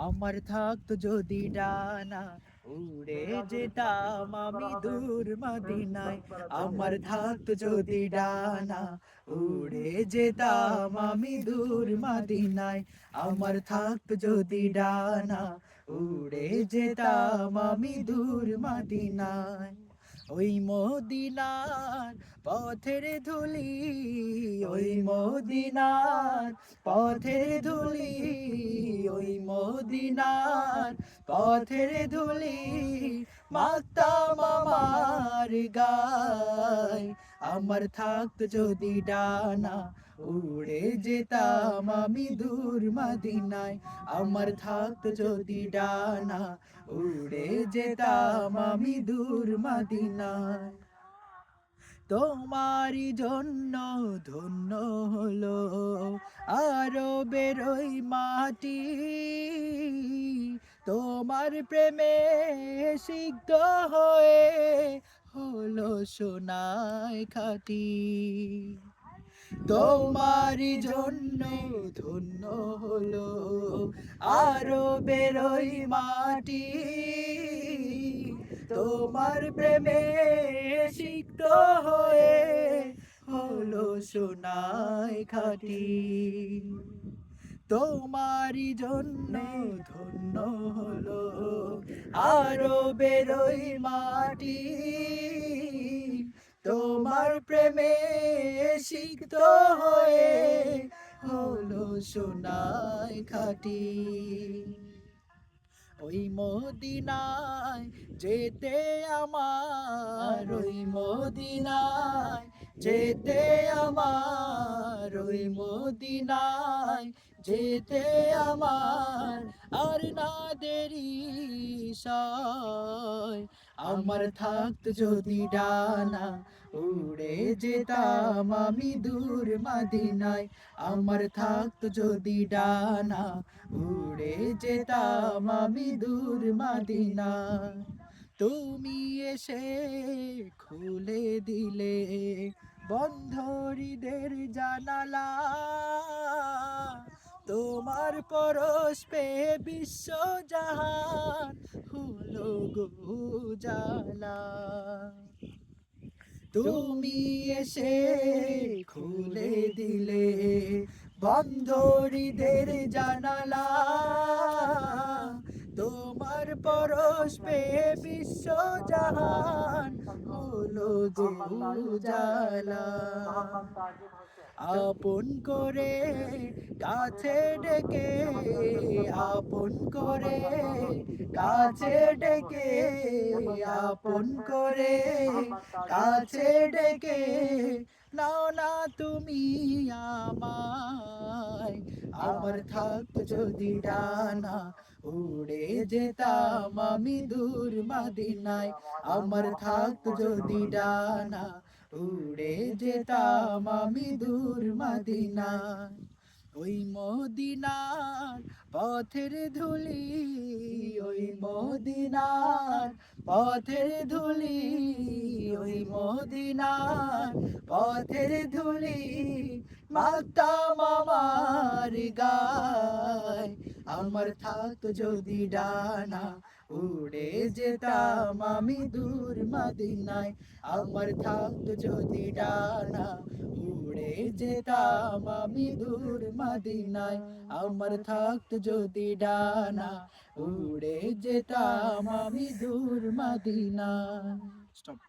আমার থাকতো যদি ডানা উড়ে যেতাম আমি দূর মদিনায়। আমার থাকতো যদি ডানা উড়ে যেতাম আমি দূর মদিনায়। আমার থাকতো যদি ডানা উড়ে যেতাম আমি দূর মদিনায়। ওই মদিনার পথের ধুলি, ওই মদিনার পথের ধুলি, ওই মদিনার পথের ধুলি মাখতাম আমার গায়। আমার থাকতো যদি ডানা উড়ে যেতাম আমি দূর মদিনায়। আমার থাকতো যদি ডানা উড়ে যেতাম আমি দূর মদিনায়। তোমারই জন্য ধন্য হলো আরো বেরোই মাটি, তোমার প্রেমে সিক্ত হয়ে হলো সোনায় খাঁটি। তোমারই জন্য ধন্য হলো আরো বেরোই মাটি, তোমার প্রেমে সিক্ত হয়ে হলো সোনায় খাঁটি। তোমারই জন্য ধন্য হলো আরো বেরোই মাটি, তোমার প্রেমে সিক্ত হয়ে হলো সোনায় খাঁটি। ওই মদিনায় যেতে আমার, ওই মদিনায় যেতে আমার, ওই মদিনায় যেতে আমার আর না দেরি সয়। আমার থাকতো যদি ডানা উড়ে যেতাম আমি দূর মদিনায়। আমার থাকতো যদি ডানা উড়ে যেতাম আমি দূর মদিনায়। তুমি এসে খুলে দিলে বন্ধ হৃদের জানালা, তোমার পরশ পেয়ে বিশ্ব জাহান হলো গো উজালা। তুমি এসে খুলে দিলে বন্ধ হৃদের জানালা, তোমার পরশ পেয়ে বিশ্ব জাহান হলো গো উজালা। আপন করে কাছে ডেকে, আপন করে কাছে ডেকে, আপন করে কাছে ডেকে নাও না তুমি আমায়। আমার থাকতো যদি ডানা উড়ে যেতাম আমি দূর মদিনায়। আমার থাকতো যদি ডানা উড়ে যেতাম আমি দূর মদিনায়। ওই মদিনার পথের ধুলি, ওই মদিনার পথের ধুলি, ওই মদিনার পথের ধুলি মাখতাম আমার গায়। আমার থাকতো যদি ডানা উড়ে যেতাম আমি দূর মদিনায়। আমার থাকতো যদি ডানা উড়ে যেতাম আমি দূর মদিনায়। আমার থাকতো যদি ডানা উড়ে যেতাম আমি দূর মদিনায়। Stop.